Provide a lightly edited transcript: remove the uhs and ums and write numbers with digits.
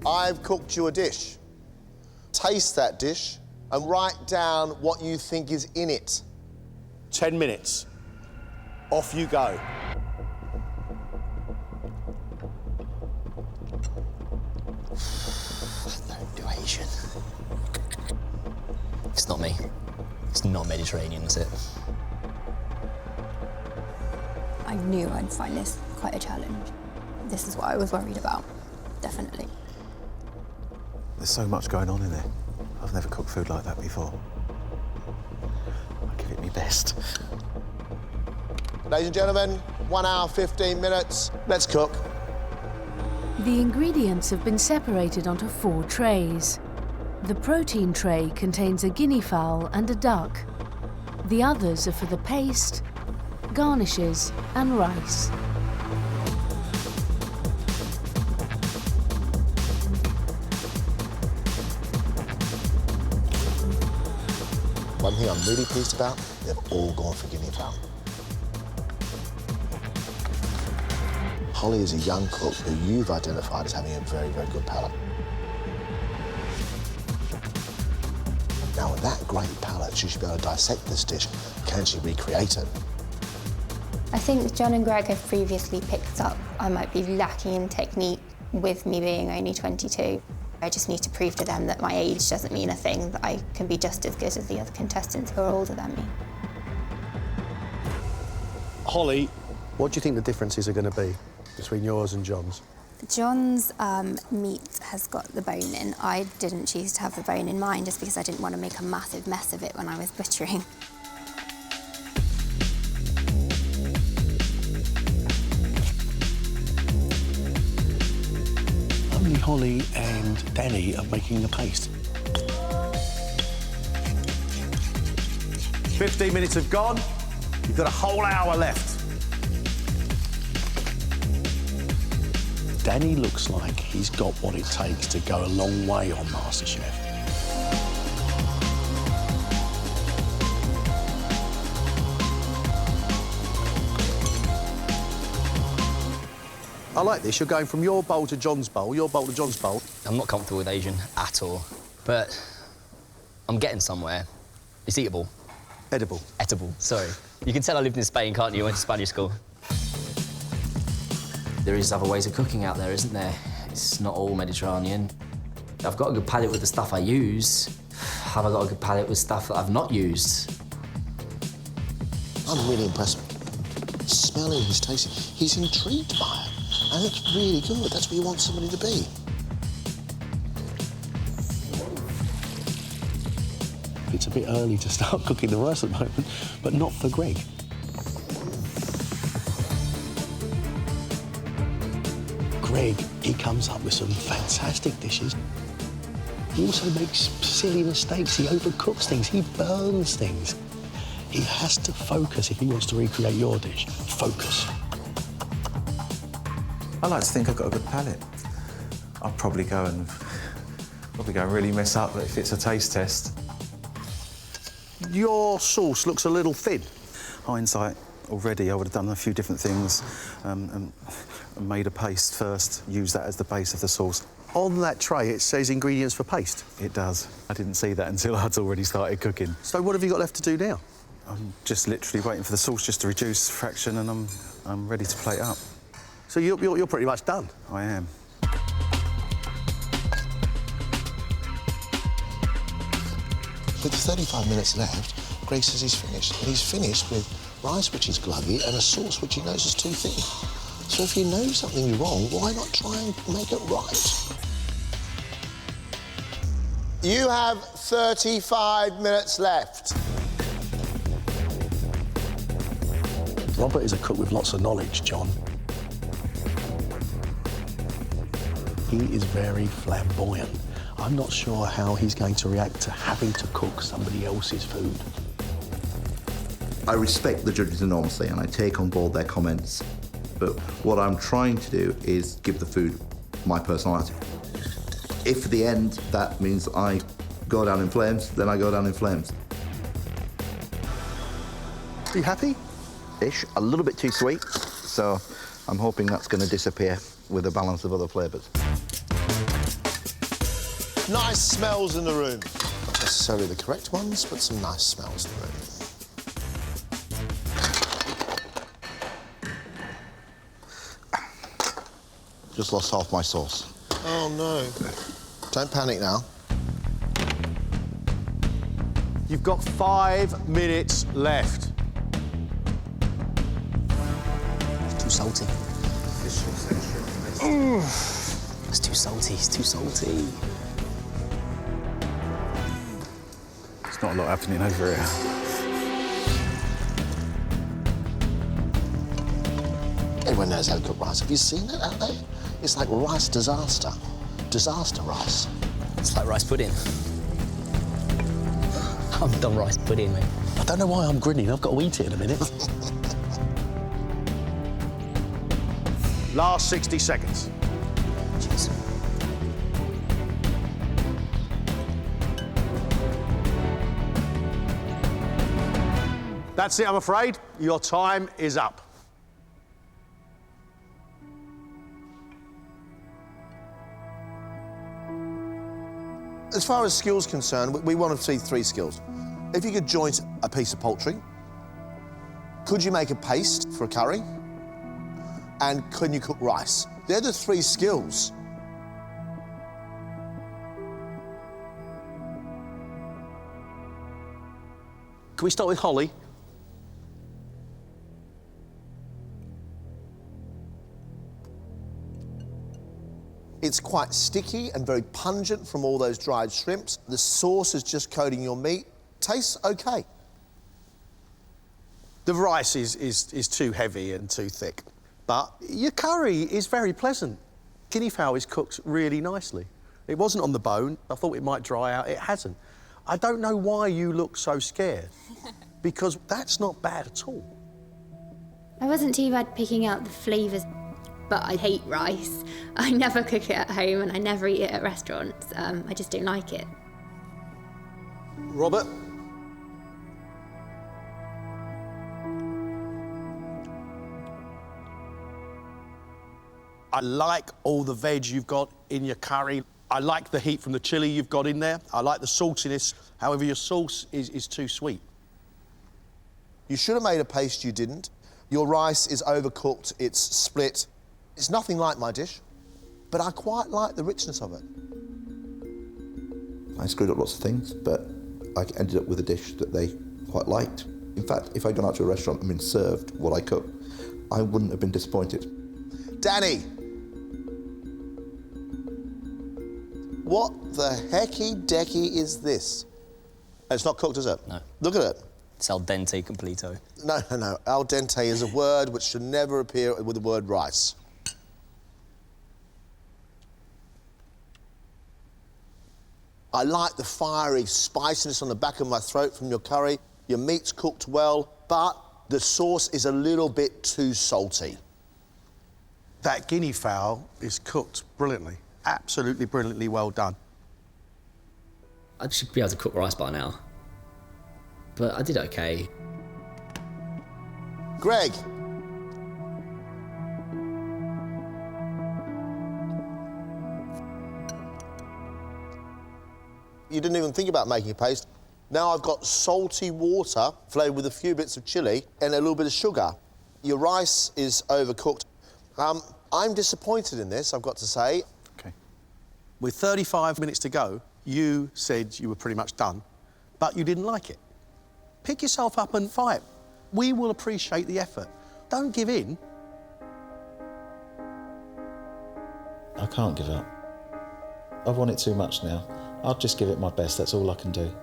I've cooked you a dish. Taste that dish and write down what you think is in it. 10 minutes. Off you go. I don't do Asian. It's not me. It's not Mediterranean, is it? I knew I'd find this quite a challenge. This is what I was worried about, definitely. There's so much going on in there. I've never cooked food like that before. I'll give it my best. Ladies and gentlemen, 1 hour, 15 minutes. Let's cook. The ingredients have been separated onto 4 trays. The protein tray contains a guinea fowl and a duck. The others are for the paste, garnishes and rice. One thing I'm really pleased about, they've all gone for guinea fowl. Holly is a young cook who you've identified as having a very, very good palate. Now, with that great palate, she should be able to dissect this dish. Can she recreate it? I think John and Greg have previously picked up I might be lacking in technique with me being only 22. I just need to prove to them that my age doesn't mean a thing, that I can be just as good as the other contestants who are older than me. Holly, what do you think the differences are going to be between yours and John's? John's meat has got the bone in. I didn't choose to have the bone in mine just because I didn't want to make a massive mess of it when I was butchering. Only Holly and Danny are making the paste. 15 minutes have gone. You've got a whole hour left. Danny looks like he's got what it takes to go a long way on MasterChef. I like this. You're going from your bowl to John's bowl, your bowl to John's bowl. I'm not comfortable with Asian at all, but I'm getting somewhere. It's eatable. Edible. Edible, sorry. You can tell I lived in Spain, can't you? I went to Spanish school. There is other ways of cooking out there, isn't there? It's not all Mediterranean. I've got a good palate with the stuff I use. Have I got a good palate with stuff that I've not used? I'm really impressed. Smelling his tasting, he's intrigued by it. And it's really good. That's what you want somebody to be. It's a bit early to start cooking the rice at the moment, but not for Greg. Greg, he comes up with some fantastic dishes. He also makes silly mistakes. He overcooks things. He burns things. He has to focus if he wants to recreate your dish. Focus. I like to think I've got a good palate. I'll probably go and really mess up if it's a taste test. Your sauce looks a little thin. Hindsight, already I would have done a few different things and made a paste first, used that as the base of the sauce. On that tray, it says ingredients for paste. It does. I didn't see that until I'd already started cooking. So what have you got left to do now? I'm just literally waiting for the sauce just to reduce fraction and I'm ready to plate up. So you're pretty much done? I am. With 35 minutes left, Greg says he's finished. And he's finished with rice which is gluggy and a sauce which he knows is too thin. So if you know something's wrong, why not try and make it right? You have 35 minutes left. Robert is a cook with lots of knowledge, John. He is very flamboyant. I'm not sure how he's going to react to having to cook somebody else's food. I respect the judges enormously and I take on board their comments, but what I'm trying to do is give the food my personality. If at the end that means I go down in flames, then I go down in flames. Are you happy? Ish, a little bit too sweet, so I'm hoping that's going to disappear with a balance of other flavours. Nice smells in the room. Not necessarily the correct ones, but some nice smells in the room. Just lost half my sauce. Oh, no. Don't panic now. You've got 5 minutes left. It's too salty. It's too salty, it's too salty. There's not a lot happening over here. Everyone knows how to cook rice. Have you seen it out there? It's like rice disaster. Disaster rice. It's like rice pudding. I'm done rice pudding, mate. I don't know why I'm grinning. I've got to eat it in a minute. Last 60 seconds. Jeez. That's it, I'm afraid. Your time is up. As far as skills concerned, we want to see 3 skills. If you could joint a piece of poultry, could you make a paste for a curry? And can you cook rice? They're the 3 skills. Can we start with Holly? It's quite sticky and very pungent from all those dried shrimps. The sauce is just coating your meat. Tastes okay. The rice is too heavy and too thick, but your curry is very pleasant. Guinea fowl is cooked really nicely. It wasn't on the bone. I thought it might dry out. It hasn't. I don't know why you look so scared, because that's not bad at all. I wasn't too bad picking out the flavours, but I hate rice. I never cook it at home and I never eat it at restaurants. I just don't like it. Robert? I like all the veg you've got in your curry. I like the heat from the chilli you've got in there. I like the saltiness. However, your sauce is too sweet. You should have made a paste, you didn't. Your rice is overcooked, it's split. It's nothing like my dish, but I quite like the richness of it. I screwed up lots of things, but I ended up with a dish that they quite liked. In fact, if I'd gone out to a restaurant and been served what I cooked, I wouldn't have been disappointed. Danny! What the hecky-decky is this? It's not cooked, is it? No. Look at it. It's al dente completo. No. Al dente is a word which should never appear with the word rice. I like the fiery spiciness on the back of my throat from your curry. Your meat's cooked well, but the sauce is a little bit too salty. That guinea fowl is cooked brilliantly, absolutely brilliantly well done. I should be able to cook rice by now, but I did okay. Greg. You didn't even think about making a paste. Now I've got salty water flavoured with a few bits of chilli and a little bit of sugar. Your rice is overcooked. I'm disappointed in this, I've got to say. OK. With 35 minutes to go, you said you were pretty much done, but you didn't like it. Pick yourself up and fight. We will appreciate the effort. Don't give in. I can't give up. I've won it too much now. I'll just give it my best, that's all I can do.